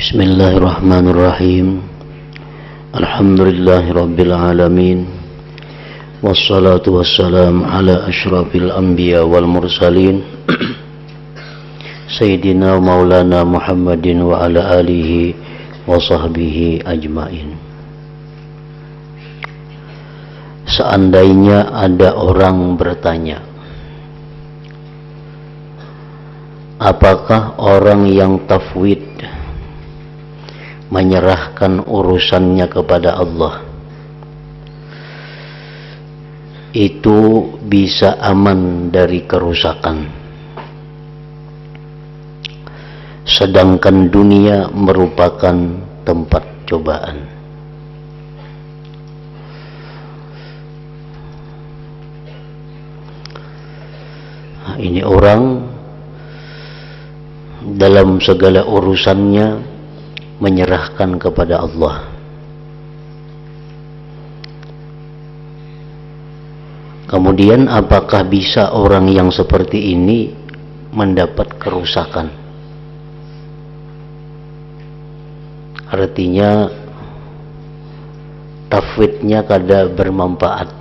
Bismillahirrahmanirrahim. Alhamdulillahirabbil alamin. Wassalatu wassalam ala asyrafil anbiya wal mursalin. Sayyidina Maulana Muhammadin wa ala alihi wa sahbihi ajmain. Seandainya ada orang bertanya, apakah orang yang tafwid menyerahkan urusannya kepada Allah itu bisa aman dari kerusakan, sedangkan dunia merupakan tempat cobaan? Nah, ini orang dalam segala urusannya menyerahkan kepada Allah. Kemudian apakah bisa orang yang seperti ini mendapat kerusakan? Artinya tafwidnya kada bermanfaat.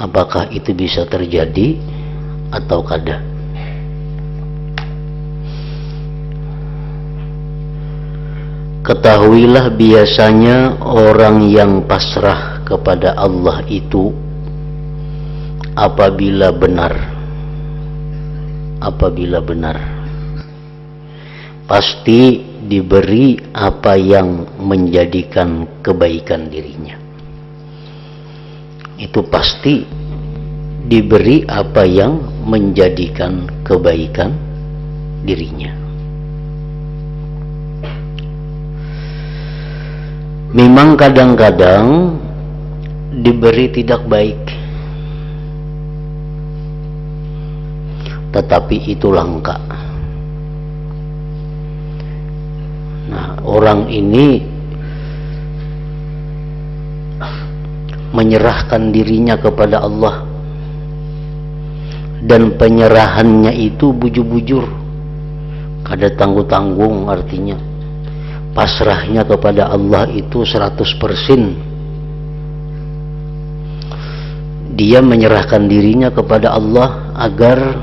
Apakah itu bisa terjadi atau kada? Ketahuilah, biasanya orang yang pasrah kepada Allah itu apabila benar pasti diberi apa yang menjadikan kebaikan dirinya. Itu pasti diberi apa yang menjadikan kebaikan dirinya. Memang kadang-kadang diberi tidak baik, tetapi itu langka. Nah, orang ini menyerahkan dirinya kepada Allah, dan penyerahannya itu bujur-bujur, kada tanggung-tanggung. Artinya pasrahnya kepada Allah itu 100%. Dia menyerahkan dirinya kepada Allah agar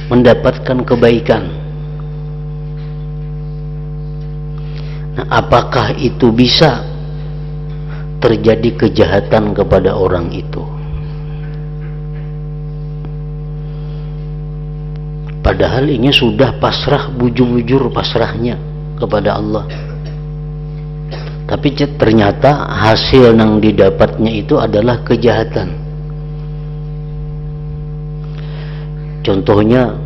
mendapatkan kebaikan. Nah, apakah itu bisa terjadi kejahatan kepada orang itu? Padahal ini sudah pasrah, bujur-bujur pasrahnya kepada Allah, tapi ternyata hasil yang didapatnya itu adalah kejahatan. Contohnya,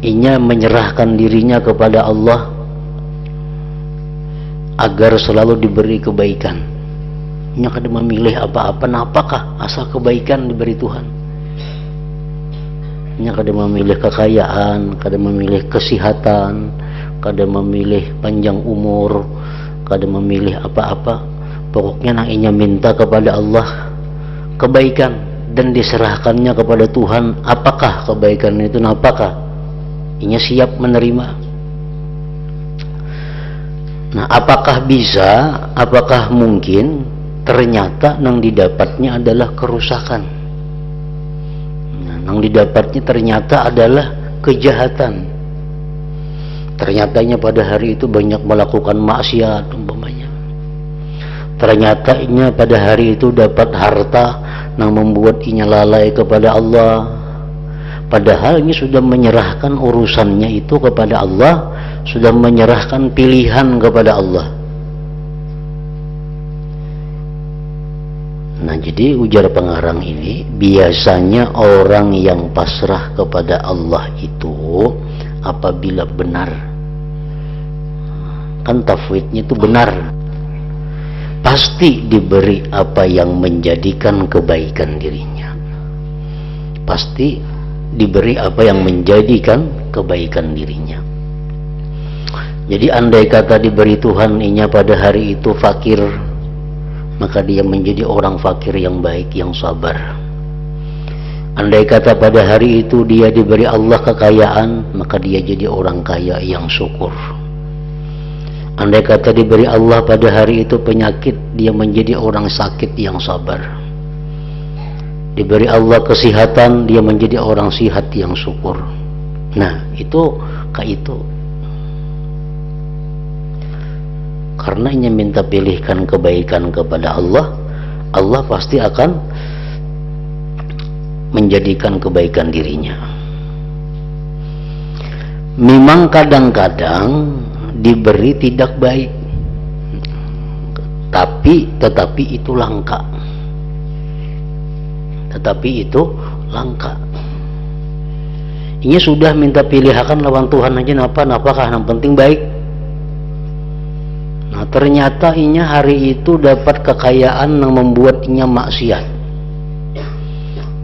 inya menyerahkan dirinya kepada Allah agar selalu diberi kebaikan. Inya kada memilih apa-apa, napakah asal kebaikan diberi Tuhan. Inya kada memilih kekayaan, kada memilih kesehatan, kada memilih panjang umur, kada memilih apa-apa. Pokoknya nang inya minta kepada Allah kebaikan dan diserahkannya kepada Tuhan. Apakah kebaikan itu, apakah inya siap menerima? Nah, apakah bisa, apakah mungkin ternyata nang didapatnya adalah kerusakan? Nah, nang didapatnya ternyata adalah kejahatan. Ternyatanya pada hari itu banyak melakukan maksiat umpamanya. Ternyata inya pada hari itu dapat harta yang membuat inya lalai kepada Allah. Padahal ini sudah menyerahkan urusannya itu kepada Allah, sudah menyerahkan pilihan kepada Allah. Nah, jadi ujar pengarang ini, biasanya orang yang pasrah kepada Allah itu apabila benar, kan tafwidnya itu benar, pasti diberi apa yang menjadikan kebaikan dirinya. Pasti diberi apa yang menjadikan kebaikan dirinya. Jadi andai kata diberi Tuhan inya pada hari itu fakir, maka dia menjadi orang fakir yang baik, yang sabar. Andai kata pada hari itu dia diberi Allah kekayaan, maka dia jadi orang kaya yang syukur. Andai kata diberi Allah pada hari itu penyakit, dia menjadi orang sakit yang sabar. Diberi Allah kesehatan, dia menjadi orang sihat yang syukur. Nah, itu itu. Karena ia minta pilihkan kebaikan kepada Allah, Allah pasti akan menjadikan kebaikan dirinya. Memang kadang-kadang diberi tidak baik, tetapi itu langka. Ini sudah minta pilihan lawan Tuhan aja napakah yang penting baik. Nah, ternyata inya hari itu dapat kekayaan yang membuat inya maksiat.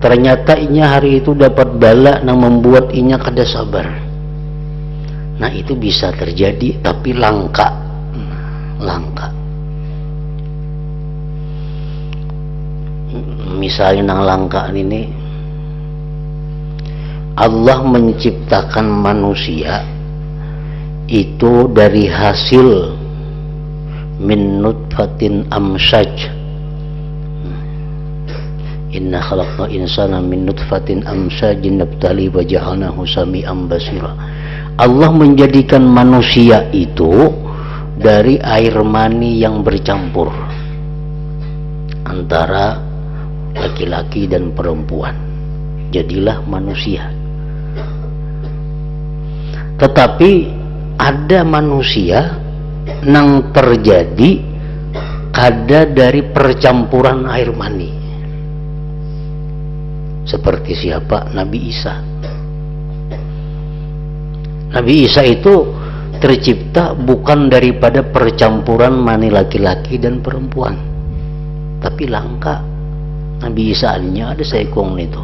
Ternyata inya hari itu dapat bala yang membuat inya kada sabar. Nah, itu bisa terjadi, tapi langka. Misalnya nang langka ini, Allah menciptakan manusia itu dari hasil min nutfatin amsyaj. Inna khalaqna insana min nutfatin amsyajin nabtali wa ja'alnahu sami'an basira. Allah menjadikan manusia itu dari air mani yang bercampur antara laki-laki dan perempuan. Jadilah manusia. Tetapi ada manusia yang terjadi kada dari percampuran air mani. Seperti siapa? Nabi Isa. Nabi Isa itu tercipta bukan daripada percampuran mani laki-laki dan perempuan, tapi langka. Nabi Isa-nya ada seekong itu.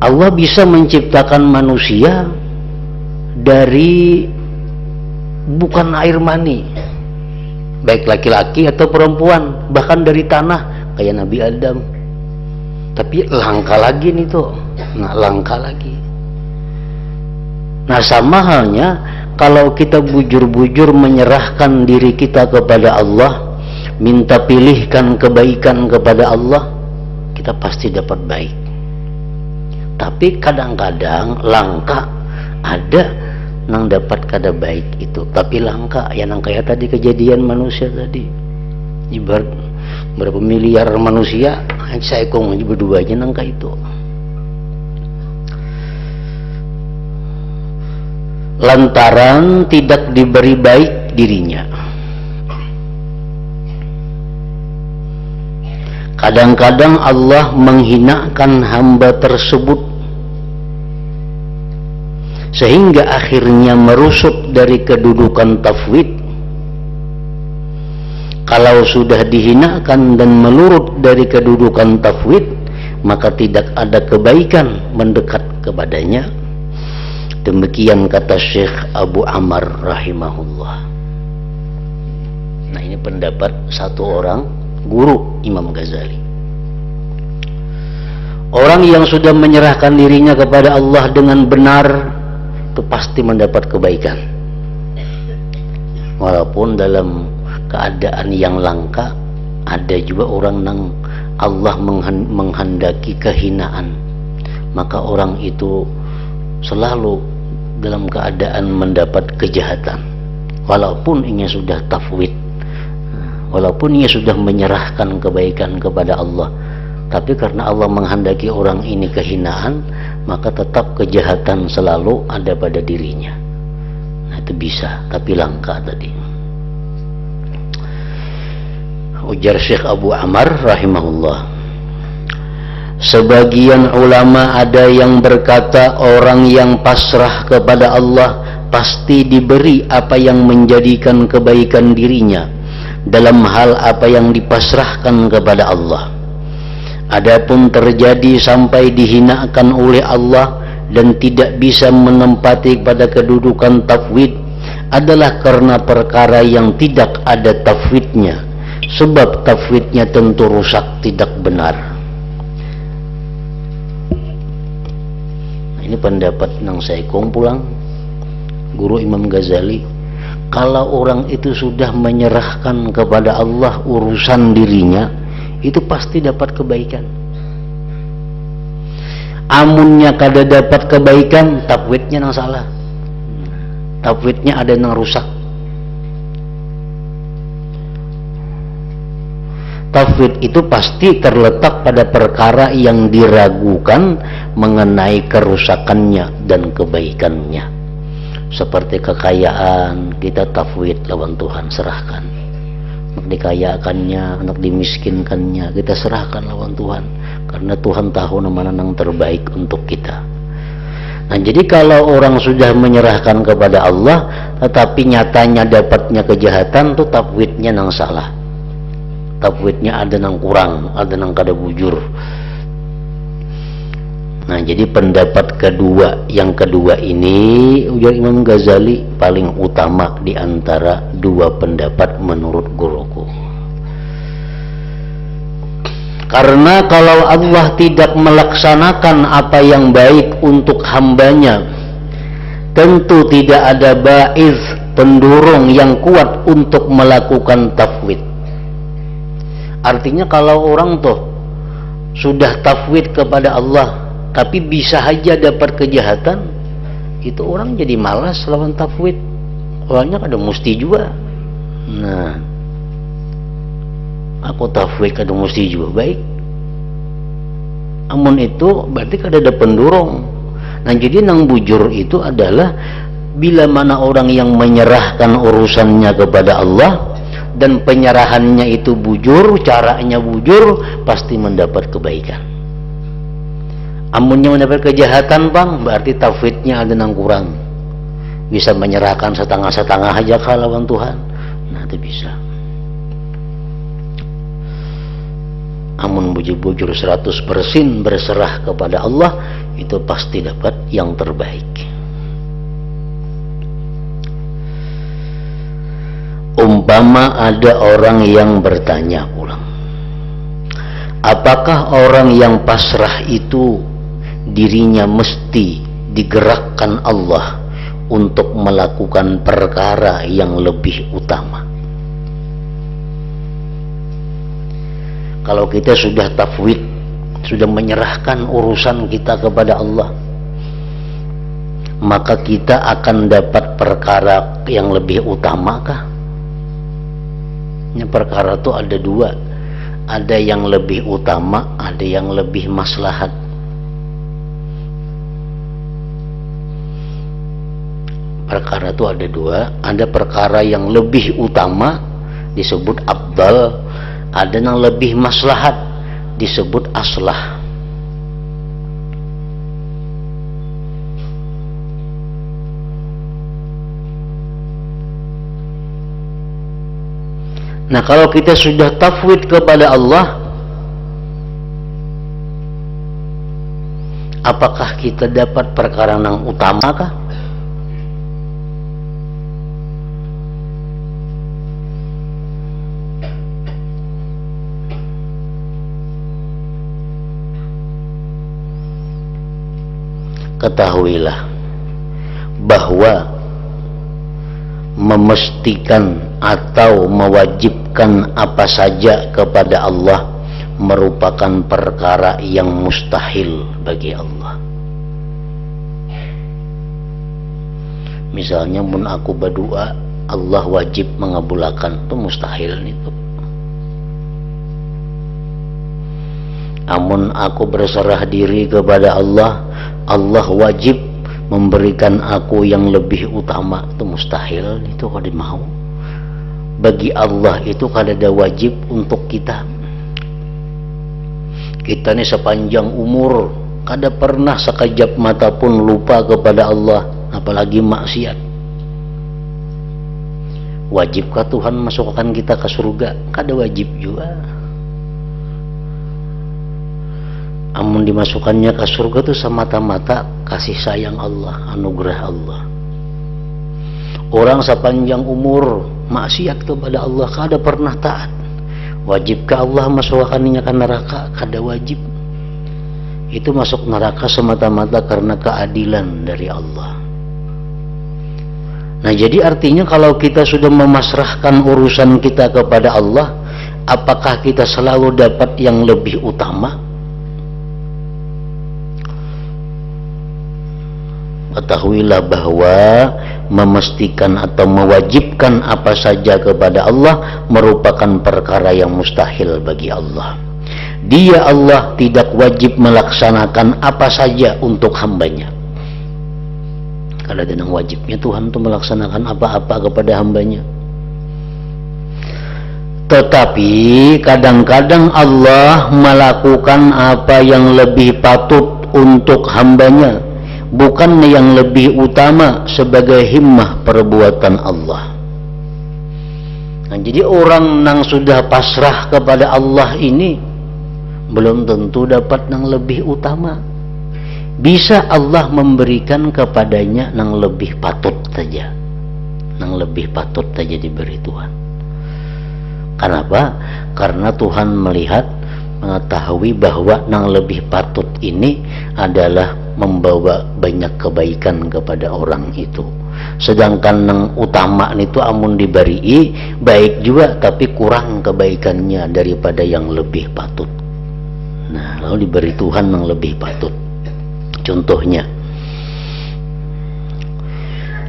Allah bisa menciptakan manusia dari bukan air mani, baik laki-laki atau perempuan, bahkan dari tanah kayak Nabi Adam. Tapi langka lagi nih tuh. Nah, langka lagi. Nah, sama halnya kalau kita bujur-bujur menyerahkan diri kita kepada Allah, minta pilihkan kebaikan kepada Allah, kita pasti dapat baik. Tapi kadang-kadang langka, ada nang dapat kada baik itu, tapi langka. Ya nang kayak tadi kejadian manusia tadi, ibarat berapa miliar manusia, saya kong berdua aja nang kayak itu. Lantaran tidak diberi baik dirinya. Kadang-kadang Allah menghinakan hamba tersebut sehingga akhirnya merusuk dari kedudukan tafwid. Kalau sudah dihinakan dan melurut dari kedudukan tafwid, maka tidak ada kebaikan mendekat kepadanya. Demikian kata Syekh Abu Amar rahimahullah. Nah, ini pendapat satu orang guru Imam Ghazali. Orang yang sudah menyerahkan dirinya kepada Allah dengan benar itu pasti mendapat kebaikan, walaupun dalam keadaan yang langka. Ada juga orang yang Allah menghendaki kehinaan, maka orang itu selalu dalam keadaan mendapat kejahatan, walaupun ia sudah tafwid, walaupun ia sudah menyerahkan kebaikan kepada Allah. Tapi karena Allah menghendaki orang ini kehinaan, maka tetap kejahatan selalu ada pada dirinya. Nah, itu bisa, tapi langka tadi. Ujar Syekh Abu Amar rahimahullah, sebagian ulama ada yang berkata orang yang pasrah kepada Allah pasti diberi apa yang menjadikan kebaikan dirinya dalam hal apa yang dipasrahkan kepada Allah. Adapun terjadi sampai dihinakan oleh Allah dan tidak bisa menempati pada kedudukan tafwid adalah karena perkara yang tidak ada tafwidnya, sebab tafwidnya tentu rusak, tidak benar. ini pendapat yang saya kumpulang guru Imam Ghazali. Kalau orang itu sudah menyerahkan kepada Allah urusan dirinya, itu pasti dapat kebaikan. Amunnya kada dapat kebaikan, tafwidnya yang salah, tafwidnya ada yang rusak. Tafwid itu pasti terletak pada perkara yang diragukan mengenai kerusakannya dan kebaikannya. Seperti kekayaan, kita tafwid lawan Tuhan, serahkan. Anak dikayakannya, anak dimiskinkannya, kita serahkan lawan Tuhan, karena Tuhan tahu mana yang terbaik untuk kita. Nah, jadi kalau orang sudah menyerahkan kepada Allah tetapi nyatanya dapatnya kejahatan, tuh tafwidnya yang salah, tafwidnya ada yang kurang, ada yang kada bujur. Nah, jadi pendapat kedua, yang kedua ini ujar Imam Ghazali paling utama di antara dua pendapat menurut guruku. Karena kalau Allah tidak melaksanakan apa yang baik untuk hambanya, tentu tidak ada baiz, pendorong yang kuat untuk melakukan tafwid. Artinya kalau orang tuh sudah tafwid kepada Allah tapi bisa saja dapat kejahatan, itu orang jadi malas lawan tafwid. Orangnya kada mesti juga. Nah, aku tafwid kada mesti juga baik. Amun itu berarti kada ada pendorong. Nah, jadi nang bujur itu adalah bila mana orang yang menyerahkan urusannya kepada Allah dan penyerahannya itu bujur, caranya bujur, pasti mendapat kebaikan. Amunnya mendapat kejahatan bang, berarti tafwidnya ada yang kurang. Bisa menyerahkan setengah-setengah aja ke lawan Tuhan, nah itu bisa. Amun bujur-bujur 100% berserah kepada Allah, itu pasti dapat yang terbaik. Umpama ada orang yang bertanya pulang, apakah orang yang pasrah itu dirinya mesti digerakkan Allah untuk melakukan perkara yang lebih utama? Kalau kita sudah tafwid, sudah menyerahkan urusan kita kepada Allah, maka kita akan dapat perkara yang lebih utamakah? Perkara itu ada dua, ada yang lebih utama, ada yang lebih maslahat. Perkara itu ada dua, ada perkara yang lebih utama disebut afdal, ada yang lebih maslahat disebut aslah. Nah, kalau kita sudah tafwid kepada Allah, apakah kita dapat perkara yang utama kah? Ketahuilah bahwa memestikan atau mewajibkan apa saja kepada Allah merupakan perkara yang mustahil bagi Allah. Misalnya mun aku berdoa Allah wajib mengabulkan, itu mustahil itu. Amun aku berserah diri kepada Allah, Allah wajib memberikan aku yang lebih utama, itu mustahil itu kalau mau. Bagi Allah itu kada ada wajib untuk kita. Kita ini sepanjang umur kada pernah sekejap mata pun lupa kepada Allah, apalagi maksiat. Wajibkah Tuhan masukkan kita ke surga? Kada wajib juga. Amun dimasukkannya ke surga itu semata-mata kasih sayang Allah, anugerah Allah. Orang sepanjang umur maksiat kepada Allah, kada pernah taat. Wajibkah Allah masukkannya ke neraka? Kada wajib. itu masuk neraka semata-mata karena keadilan dari Allah. Nah, jadi artinya kalau kita sudah memasrahkan urusan kita kepada Allah, apakah kita selalu dapat yang lebih utama? Ketahuilah bahwa memastikan atau mewajibkan apa saja kepada Allah merupakan perkara yang mustahil bagi Allah. Dia Allah tidak wajib melaksanakan apa saja untuk hambanya. Kalau dengan wajibnya Tuhan untuk melaksanakan apa-apa kepada hambanya. Tetapi kadang-kadang Allah melakukan apa yang lebih patut untuk hambanya, bukan yang lebih utama sebagai himmah perbuatan Allah. Nah, jadi orang yang sudah pasrah kepada Allah ini belum tentu dapat yang lebih utama. Bisa Allah memberikan kepadanya yang lebih patut saja, yang lebih patut saja diberi Tuhan. Kenapa? Karena Tuhan melihat, mengetahui bahwa yang lebih patut ini adalah membawa banyak kebaikan kepada orang itu. Sedangkan yang utama itu amun diberi baik juga, tapi kurang kebaikannya daripada yang lebih patut. Nah, lalu diberi Tuhan yang lebih patut. Contohnya,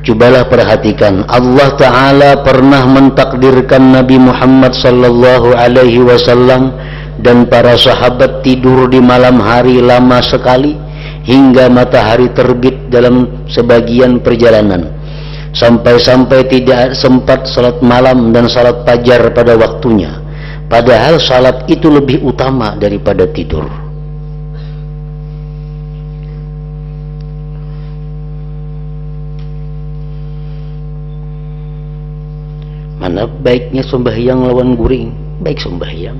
cobalah perhatikan, Allah Ta'ala pernah mentakdirkan Nabi Muhammad sallallahu alaihi wasallam dan para sahabat tidur di malam hari lama sekali hingga matahari terbit dalam sebagian perjalanan, sampai-sampai tidak sempat salat malam dan salat fajar pada waktunya, padahal salat itu lebih utama daripada tidur. Mana baiknya sembahyang lawan guring? Baik sembahyang,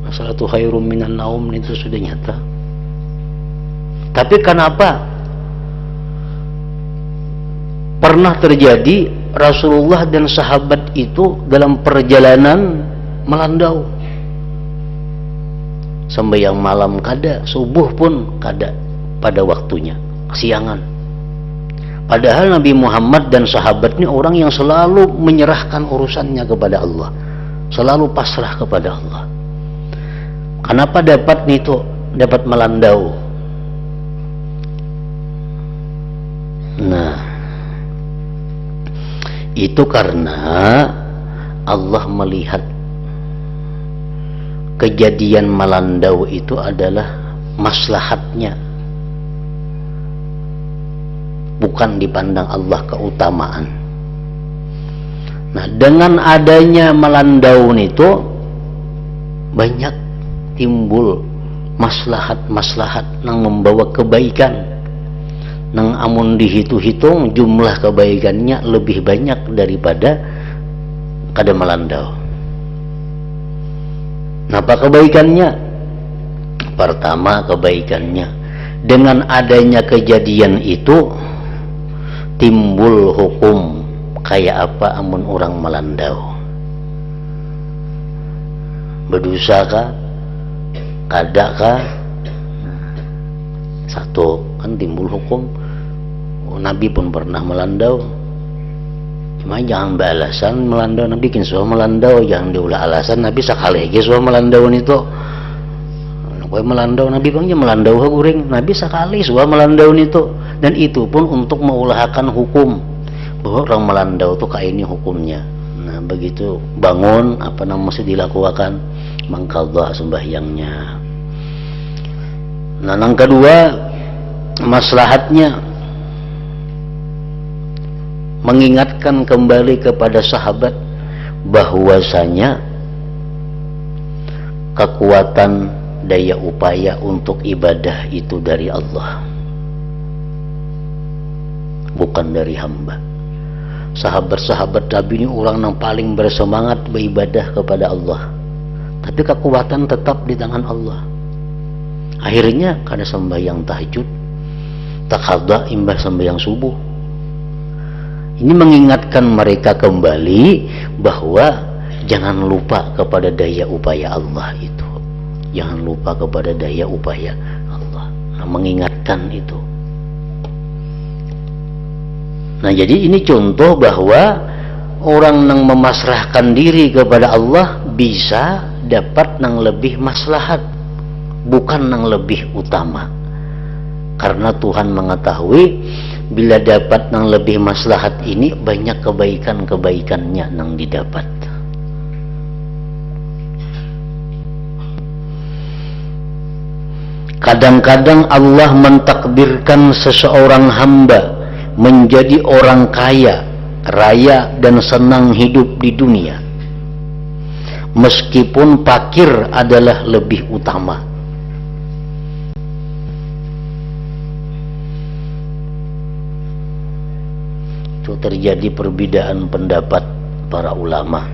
as-salatu khairum minan naum, itu sudah nyata. Tapi kenapa pernah terjadi Rasulullah dan sahabat itu dalam perjalanan melandau, sembahyang malam kada, subuh pun kada pada waktunya, kesiangan. Padahal Nabi Muhammad dan sahabatnya orang yang selalu menyerahkan urusannya kepada Allah, selalu pasrah kepada Allah. Kenapa dapat itu, dapat melandau? Nah, itu karena Allah melihat kejadian melandau itu adalah maslahatnya, bukan dipandang Allah keutamaan. Nah, dengan adanya melandau itu banyak timbul maslahat-maslahat yang membawa kebaikan, nang amun dihitung-hitung jumlah kebaikannya lebih banyak daripada kada melandau. Apa kebaikannya? Pertama, kebaikannya dengan adanya kejadian itu timbul hukum kayak apa amun orang melandau. Berdosa kah? Kada kah? Satu, kan timbul hukum. Nabi pun pernah melandau, cuma jangan beralasan melandau. Nabi kan suah melandau, jangan diulah alasan Nabi sekali lagi suah melandau itu. Kau melandau Nabi bangnya melandau ha guring, Nabi sekali suah melandau itu, dan itu pun untuk mengulahkan hukum bahwa orang melandau tuh kayak ini hukumnya. Nah, begitu bangun apa namanya mesti dilakukan, mengqadha sembahyangnya. Nah, yang kedua, maslahatnya mengingatkan kembali kepada sahabat bahwasanya kekuatan daya upaya untuk ibadah itu dari Allah, bukan dari hamba. Sahabat-sahabat Nabi ini orang yang paling bersemangat beribadah kepada Allah, tapi kekuatan tetap di tangan Allah. Akhirnya kada sembahyang tahajud, tak qadha imbah sembahyang subuh. Ini mengingatkan mereka kembali bahwa jangan lupa kepada daya upaya Allah itu. Jangan lupa kepada daya upaya Allah. Nah, mengingatkan itu. Nah, jadi ini contoh bahwa orang yang memasrahkan diri kepada Allah bisa dapat yang lebih maslahat, bukan yang lebih utama. Karena Tuhan mengetahui bila dapat yang lebih maslahat ini banyak kebaikan-kebaikannya yang didapat. Kadang-kadang Allah mentakdirkan seseorang hamba menjadi orang kaya, raya, dan senang hidup di dunia, meskipun fakir adalah lebih utama. Itu terjadi perbedaan pendapat para ulama,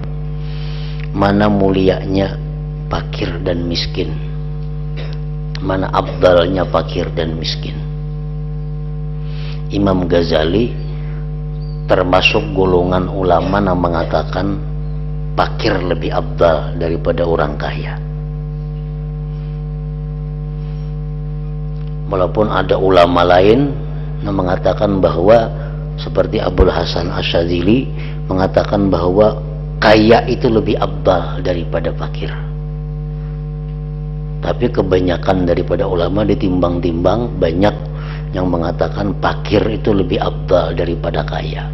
mana mulianya fakir dan miskin, mana afdalnya fakir dan miskin. Imam Ghazali termasuk golongan ulama yang mengatakan fakir lebih afdal daripada orang kaya. Walaupun ada ulama lain yang mengatakan bahwa seperti Abul Hasan Asyadzili mengatakan bahwa kaya itu lebih afdal daripada fakir. Tapi kebanyakan daripada ulama ditimbang-timbang banyak yang mengatakan fakir itu lebih afdal daripada kaya.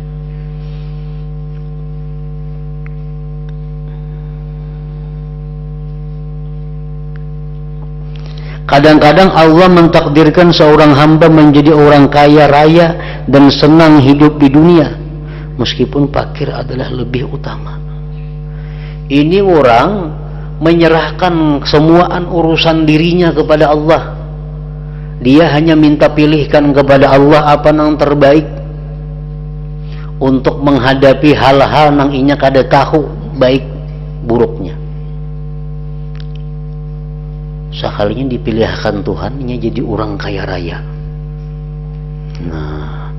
Kadang-kadang Allah mentakdirkan seorang hamba menjadi orang kaya raya dan senang hidup di dunia, meskipun fakir adalah lebih utama. Ini orang menyerahkan semuaan urusan dirinya kepada Allah. Dia hanya minta pilihkan kepada Allah apa yang terbaik untuk menghadapi hal-hal yang inya kada tahu baik buruknya. Sekalinya dipilihkan Tuhan inya jadi orang kaya raya. Nah,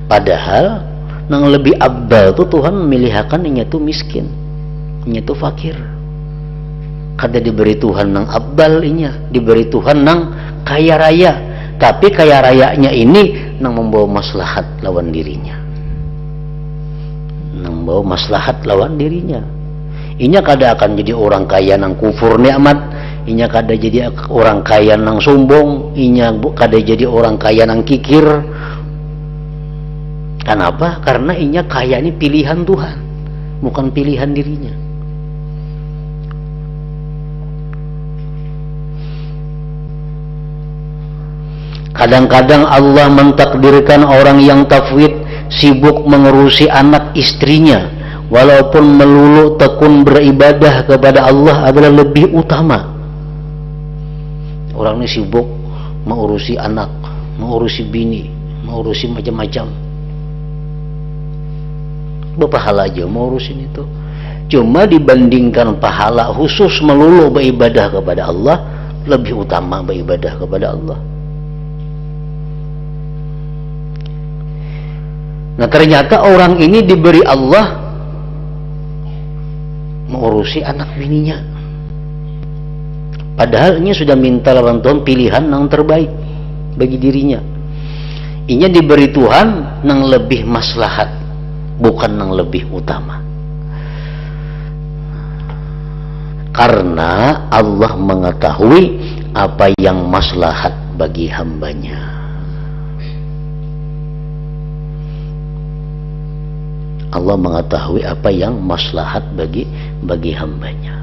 padahal yang lebih abdal tuh Tuhan memilihkan inya tuh miskin, inya tuh fakir. Kada diberi Tuhan yang abdal inya, diberi Tuhan yang kaya raya. Tapi kaya rayanya ini yang membawa maslahat lawan dirinya, yang membawa maslahat lawan dirinya. Inya kada akan jadi orang kaya yang kufur nikmat, inya kada jadi orang kaya yang sombong, inya kada jadi orang kaya yang kikir. Kenapa? Karena inya kaya ini pilihan Tuhan, bukan pilihan dirinya. Kadang-kadang Allah mentakdirkan orang yang tafwid sibuk mengurusi anak istrinya, walaupun melulu tekun beribadah kepada Allah adalah lebih utama. Orang ini sibuk mengurusi anak, mengurusi bini, mengurusi macam-macam. Berpahala aja mengurusin itu. Cuma dibandingkan pahala khusus melulu beribadah kepada Allah, lebih utama beribadah kepada Allah. Nah, ternyata orang ini diberi Allah mengurusi anak bininya. Padahal ini sudah minta lawan Tuhan pilihan yang terbaik bagi dirinya. Ini diberi Tuhan yang lebih maslahat, bukan yang lebih utama. Karena Allah mengetahui apa yang maslahat bagi hambanya. Allah mengetahui apa yang maslahat bagi hambanya.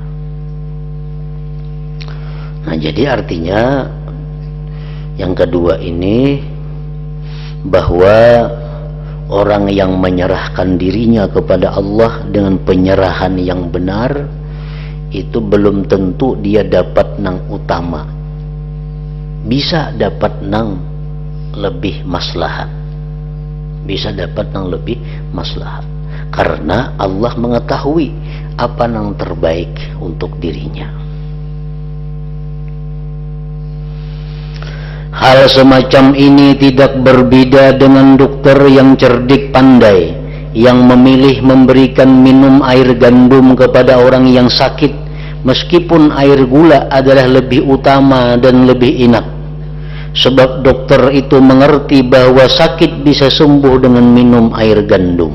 Nah, jadi artinya yang kedua ini bahwa orang yang menyerahkan dirinya kepada Allah dengan penyerahan yang benar itu belum tentu dia dapat nang utama, bisa dapat nang lebih maslahat, bisa dapat nang lebih maslahat. Karena Allah mengetahui apa yang terbaik untuk dirinya. Hal semacam ini tidak berbeda dengan dokter yang cerdik pandai, yang memilih memberikan minum air gandum kepada orang yang sakit, meskipun air gula adalah lebih utama dan lebih enak. Sebab dokter itu mengerti bahwa sakit bisa sembuh dengan minum air gandum.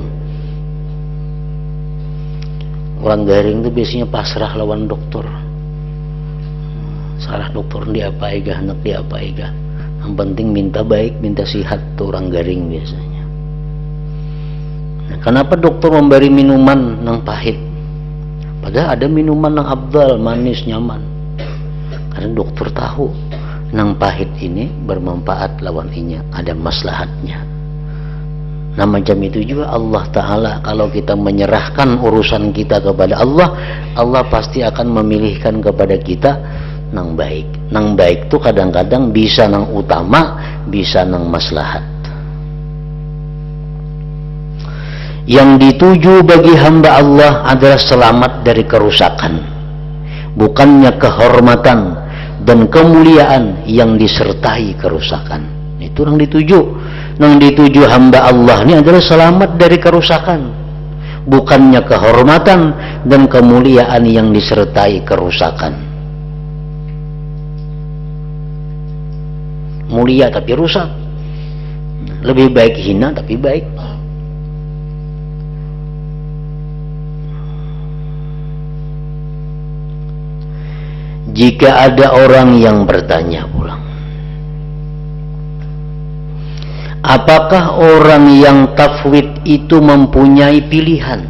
Orang garing itu biasanya pasrah lawan dokter. Salah dokter dia apa ega, hendak dia apa ega. Yang penting minta baik, minta sihat tuh orang garing biasanya. Nah, kenapa dokter memberi minuman yang pahit? Padahal ada minuman yang abdal, manis, nyaman. Karena dokter tahu nang pahit ini bermanfaat lawan inya, ada maslahatnya. Nah macam itu juga Allah Ta'ala, kalau kita menyerahkan urusan kita kepada Allah, Allah pasti akan memilihkan kepada kita nang baik. Nang baik itu kadang-kadang bisa nang utama, bisa nang maslahat. Yang dituju bagi hamba Allah adalah selamat dari kerusakan, bukannya kehormatan dan kemuliaan yang disertai kerusakan. Itu yang dituju. Yang dituju hamba Allah ini adalah selamat dari kerusakan, bukannya kehormatan dan kemuliaan yang disertai kerusakan. Mulia tapi rusak, lebih baik hina tapi baik. Jika ada orang yang bertanya pulang, apakah orang yang tafwid itu mempunyai pilihan?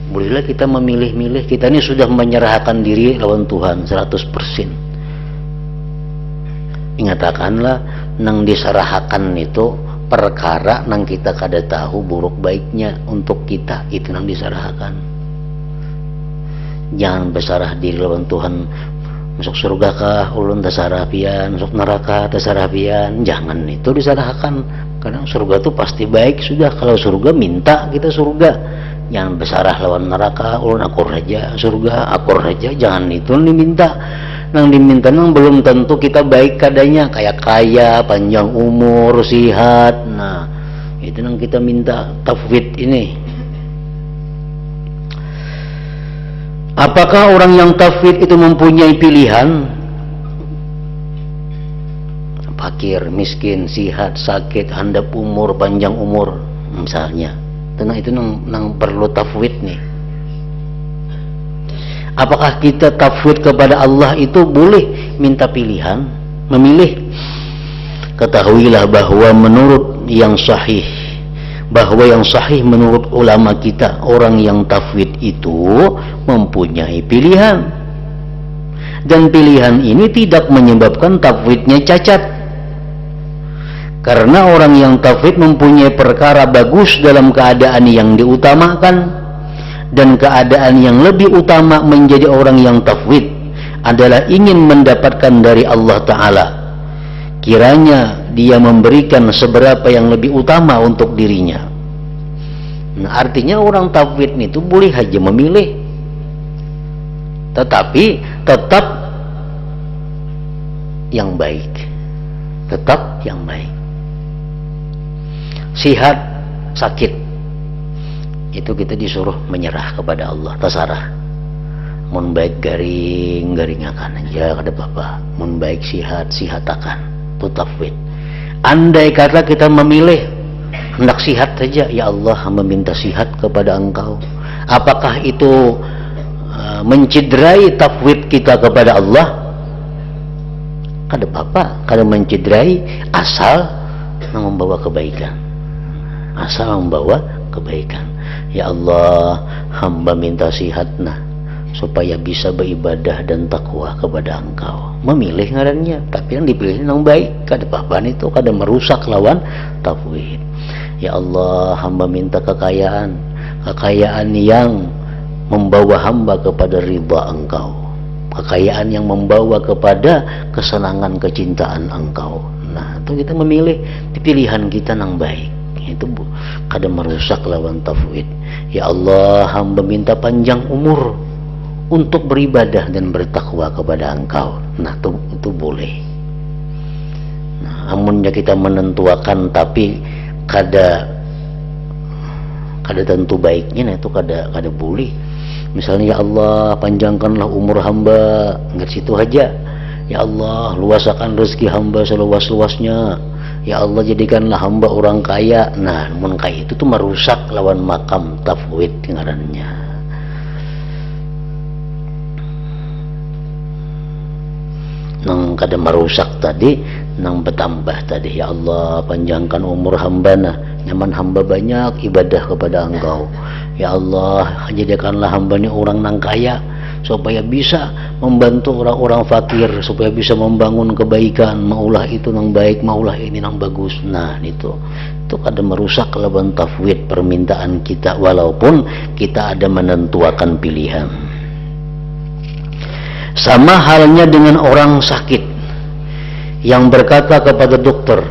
Bolehlah kita memilih-milih. Kita ini sudah menyerahkan diri lawan Tuhan 100%. Ingatakanlah nang diserahkan itu perkara nang kita kada tahu buruk baiknya untuk kita, itu nang diserahkan. Jangan besarah diri lawan Tuhan. Masuk surga kah ulun tasarah pian, masuk neraka tasarah pian. Jangan itu diserahkan. Karena surga itu pasti baik sudah. Kalau surga minta kita surga. Jangan besarah lawan neraka, ulun akur aja surga, akur aja. Jangan itu diminta. Nang diminta nang belum tentu kita baik kadanya, kayak kaya, panjang umur, sihat. Nah, itu nang kita minta tafwid ini. Apakah orang yang tafwid itu mempunyai pilihan? Fakir, miskin, sihat, sakit, handap umur, panjang umur misalnya. Tenang itu nang perlu tafwid nih. Apakah kita tafwid kepada Allah itu boleh minta pilihan, memilih? Ketahuilah bahwa menurut yang sahih, menurut ulama kita, orang yang tafwid itu mempunyai pilihan, dan pilihan ini tidak menyebabkan tafwidnya cacat. Karena orang yang tafwid mempunyai perkara bagus dalam keadaan yang diutamakan, dan keadaan yang lebih utama menjadi orang yang tafwid adalah ingin mendapatkan dari Allah Ta'ala. Kiranya dia memberikan seberapa yang lebih utama untuk dirinya. Nah, artinya orang tafwid itu boleh saja memilih, tetapi tetap yang baik, tetap yang baik. Sihat, sakit, itu kita disuruh menyerah kepada Allah, tasarah. Mun baik garing akan aja kada apa-apa. Mun baik sihat akan. Itu tafwid. Andai kata kita memilih hendak sihat saja, ya Allah hamba minta sihat kepada Engkau, apakah itu mencederai tafwid kita kepada Allah? Kada apa-apa, kada mencederai, asal membawa kebaikan, asal membawa kebaikan. Ya Allah hamba minta sihat supaya bisa beribadah dan takwa kepada Engkau. Memilih ngarannya, tapi yang dipilih yang baik, kada apa-apa itu, kada merusak lawan tafwid. Ya Allah hamba minta kekayaan yang membawa hamba kepada ridha Engkau, kekayaan yang membawa kepada kesenangan kecintaan Engkau. Nah itu kita memilih di pilihan kita yang baik, itu kada merusak lawan tafwid. Ya Allah hamba minta panjang umur untuk beribadah dan bertakwa kepada Engkau. Nah itu boleh. Nah, amunnya kita menentuakan tapi kada tentu baiknya, nah itu kada boleh. Misalnya ya Allah panjangkanlah umur hamba, enggak situ aja. Ya Allah, luasakan rezeki hamba seluas-luasnya. Ya Allah, jadikanlah hamba orang kaya. Nah, mun kaya itu tuh merusak lawan makam tafwid ngarannya. Nang kada merusak tadi, nang bertambah tadi. Ya Allah, panjangkan umur hambana, nyaman hamba banyak ibadah kepada Engkau. Ya Allah, jadikanlah hamba ini orang nang kaya, supaya bisa membantu orang-orang fakir, supaya bisa membangun kebaikan. Maulah itu nang baik, maulah ini nang bagus. Nah, itu kada merusak lawan tafwid permintaan kita, walaupun kita ada menentukan pilihan. Sama halnya dengan orang sakit yang berkata kepada dokter,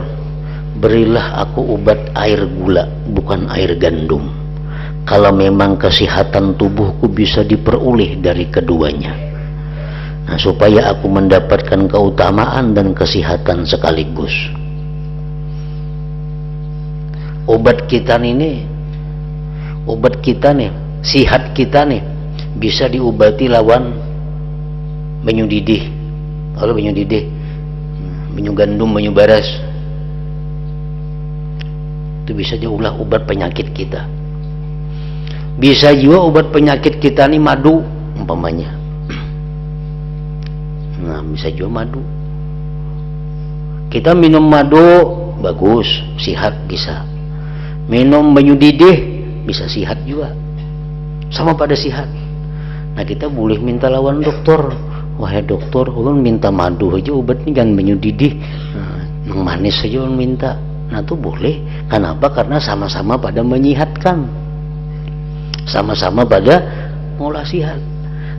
berilah aku obat air gula, bukan air gandum, kalau memang kesehatan tubuhku bisa diperoleh dari keduanya. Nah, supaya aku mendapatkan keutamaan dan kesehatan sekaligus. Obat kita nih, sihat kita nih bisa diobati lawan banyu didih. Kalau banyu didih, banyu gandum, banyu baras, itu bisa diulah obat penyakit kita. Bisa juga obat penyakit kita nih madu umpamanya. Nah, bisa juga madu. Kita minum madu bagus, sihat bisa. Minum banyu didih bisa sihat juga. Sama pada sihat. Nah, kita boleh minta lawan dokter. Wahai dokter, ulun minta madu aja obatnya, jangan banyu didih. Nah, manis saja ulun minta. Nah, itu boleh. Kenapa? Karena sama-sama pada menyihatkan. Sama-sama pada ngolah sihat.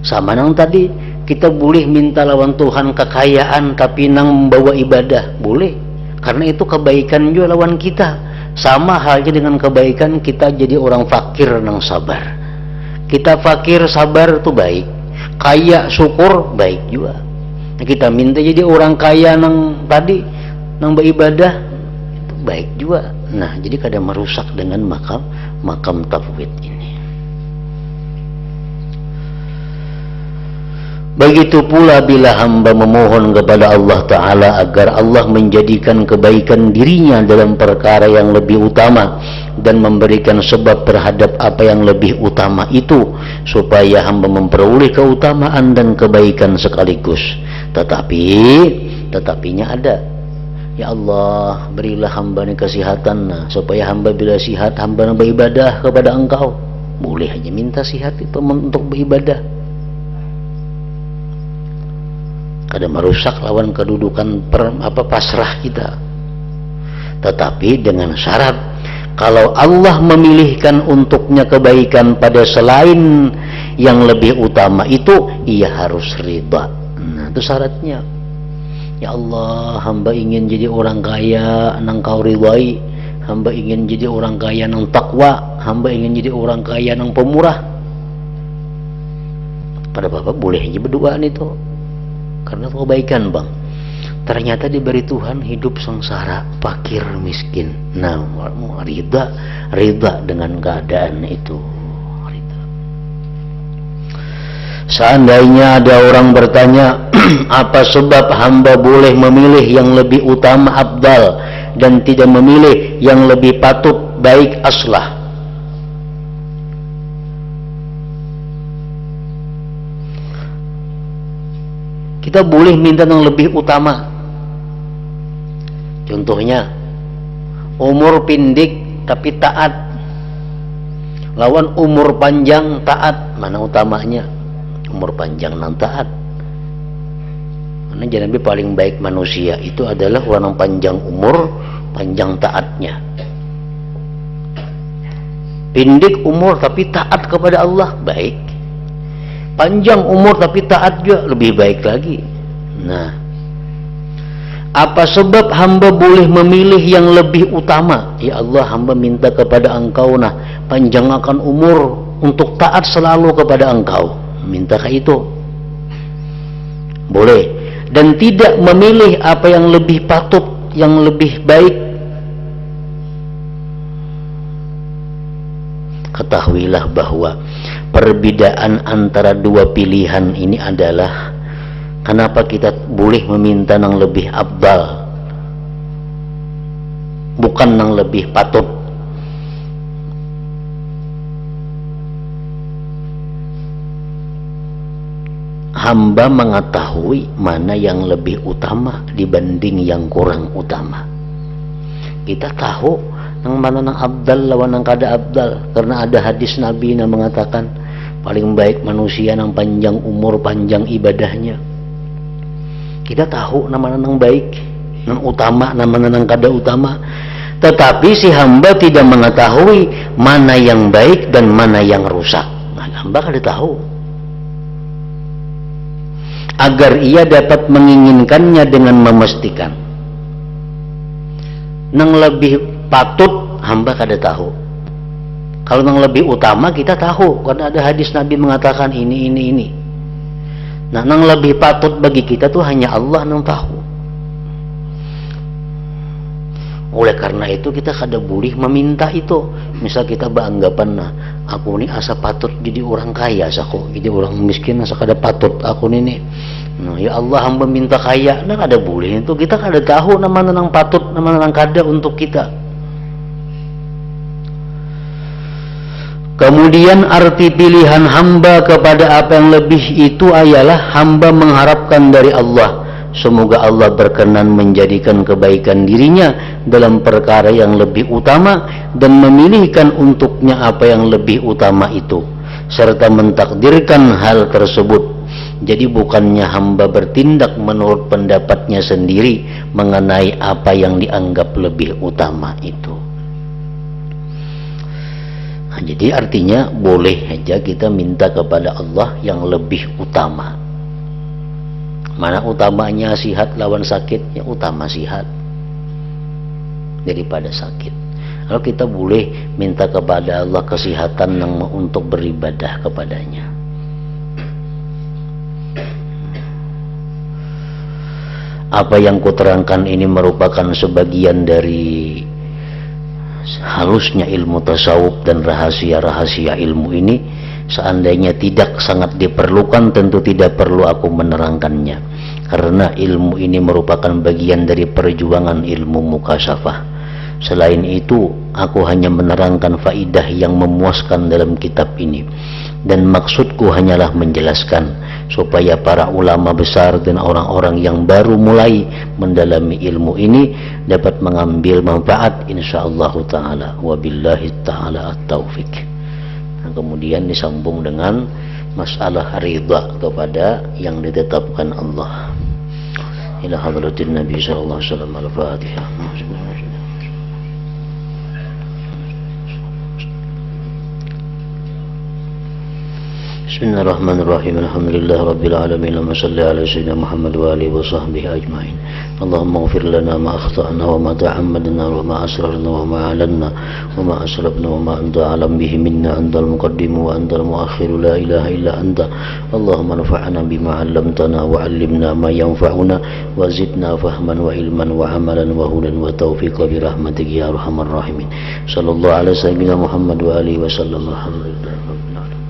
Sama nang tadi, kita boleh minta lawan Tuhan kekayaan tapi nang membawa ibadah, boleh. Karena itu kebaikan juga lawan kita. Sama halnya dengan kebaikan kita jadi orang fakir nang sabar. Kita fakir sabar itu baik, kaya syukur baik juga. Nah, kita minta jadi orang kaya nang tadi nang beribadah itu baik juga. Nah, jadi kada merusak dengan makam tafwid ini. Begitu pula bila hamba memohon kepada Allah Ta'ala agar Allah menjadikan kebaikan dirinya dalam perkara yang lebih utama dan memberikan sebab terhadap apa yang lebih utama itu, supaya hamba memperoleh keutamaan dan kebaikan sekaligus. Tetapinya ada. Ya Allah, berilah hamba ini kesehatan, supaya hamba bila sihat hamba beribadah kepada Engkau. Boleh hanya minta sihat itu untuk beribadah. Kada merusak lawan kedudukan pasrah kita. Tetapi dengan syarat, kalau Allah memilihkan untuknya kebaikan pada selain yang lebih utama itu, ia harus ridha. Nah, itu syaratnya. Ya Allah, hamba ingin jadi orang kaya nang Kau ridhai. Hamba ingin jadi orang kaya nang takwa. Hamba ingin jadi orang kaya nang pemurah. Pada Bapak boleh aja berdoa itu. Karena kebaikan, Bang. Ternyata diberi Tuhan hidup sengsara, fakir, miskin. Nah, ridha dengan keadaan itu. Ridha. Seandainya ada orang bertanya, apa sebab hamba boleh memilih yang lebih utama afdal dan tidak memilih yang lebih patut baik aslah? Kita boleh minta yang lebih utama. Contohnya, umur pendek tapi taat lawan umur panjang taat, mana utamanya? Umur panjang dan taat. Karena jadi paling baik manusia itu adalah orang panjang umur, panjang taatnya. Pendek umur tapi taat kepada Allah, baik. Panjang umur tapi taat juga, lebih baik lagi. Nah, apa sebab hamba boleh memilih yang lebih utama? Ya Allah, hamba minta kepada Engkau, panjangkan umur untuk taat selalu kepada Engkau. Mintakah itu? Boleh. Dan tidak memilih apa yang lebih patut, yang lebih baik. Ketahuilah bahwa perbedaan antara dua pilihan ini adalah Kenapa kita boleh meminta yang lebih abdal, bukan yang lebih patut? Hamba mengetahui mana yang lebih utama dibanding yang kurang utama. Kita tahu yang mana yang abdal lawan yang kada abdal, karena ada hadis Nabi yang mengatakan paling baik manusia yang panjang umur, panjang ibadahnya. Kita tahu nama yang baik, yang utama, nama yang kada utama. Tetapi si hamba tidak mengetahui mana yang baik dan mana yang rusak. Nah, hamba kada tahu. Agar ia dapat menginginkannya dengan memastikan. Nang lebih patut hamba kada tahu. Kalau nang lebih utama kita tahu, karena ada hadis Nabi mengatakan ini. Nah, nang lebih patut bagi kita tuh hanya Allah yang tahu. Oleh karena itu kita kada boleh meminta itu. Misal kita beranggapan, nah aku ini asa patut jadi orang kaya, aku jadi orang miskin asa kada patut aku ini. Nah, ya Allah hamba minta kaya, nah kada boleh itu. Kita kada tahu nama nang patut, nama nang kada untuk kita. Kemudian arti pilihan hamba kepada apa yang lebih itu ialah hamba mengharapkan dari Allah, semoga Allah berkenan menjadikan kebaikan dirinya dalam perkara yang lebih utama dan memilihkan untuknya apa yang lebih utama itu, serta mentakdirkan hal tersebut. Jadi bukannya hamba bertindak menurut pendapatnya sendiri mengenai apa yang dianggap lebih utama itu. Nah, jadi artinya boleh aja kita minta kepada Allah yang lebih utama. Mana utamanya sihat lawan sakit? Yang utama sihat daripada sakit. Lalu kita boleh minta kepada Allah kesehatan yang untuk beribadah kepadanya. Apa yang kuterangkan ini merupakan sebagian dari halusnya ilmu tasawuf dan rahasia-rahasia ilmu ini. Seandainya tidak sangat diperlukan, tentu tidak perlu aku menerangkannya, karena ilmu ini merupakan bagian dari perjuangan ilmu mukasyafah. Selain itu, aku hanya menerangkan faidah yang memuaskan dalam kitab ini, dan maksudku hanyalah menjelaskan supaya para ulama besar dan orang-orang yang baru mulai mendalami ilmu ini dapat mengambil manfaat insyaallah taala. Wabillahi taala at-taufik. Nah, kemudian disambung dengan masalah ridha kepada yang ditetapkan Allah. Ila hadratin Nabi sallallahu alaihi wasallam. Al-Fatihah. Bismillahirrahmanirrahim. Alhamdulillah rabbil alamin. Allahumma shalli ala sayyidina Muhammad wa alihi wa sahbihi ajmain. Allahumma ighfir lana ma akhtana wa ma ta'ammadna wa ma asrarna wa ma a'lanna wa ma asrafna wa ma anta a'lam bihi minna, antal muqaddim wa antal muakhir, la ilaha illa anta. Allahumma anfa'na bima 'allamtana wa 'allimna ma yanfa'una wa zidna fahman wa ilman wa amalan wa hudan wa taufiqa bi rahmatika ya arhamar rahimin. Sallallahu alaihi sayyidina Muhammad wa alihi wa sallam. Alhamdulillah rabbil alamin.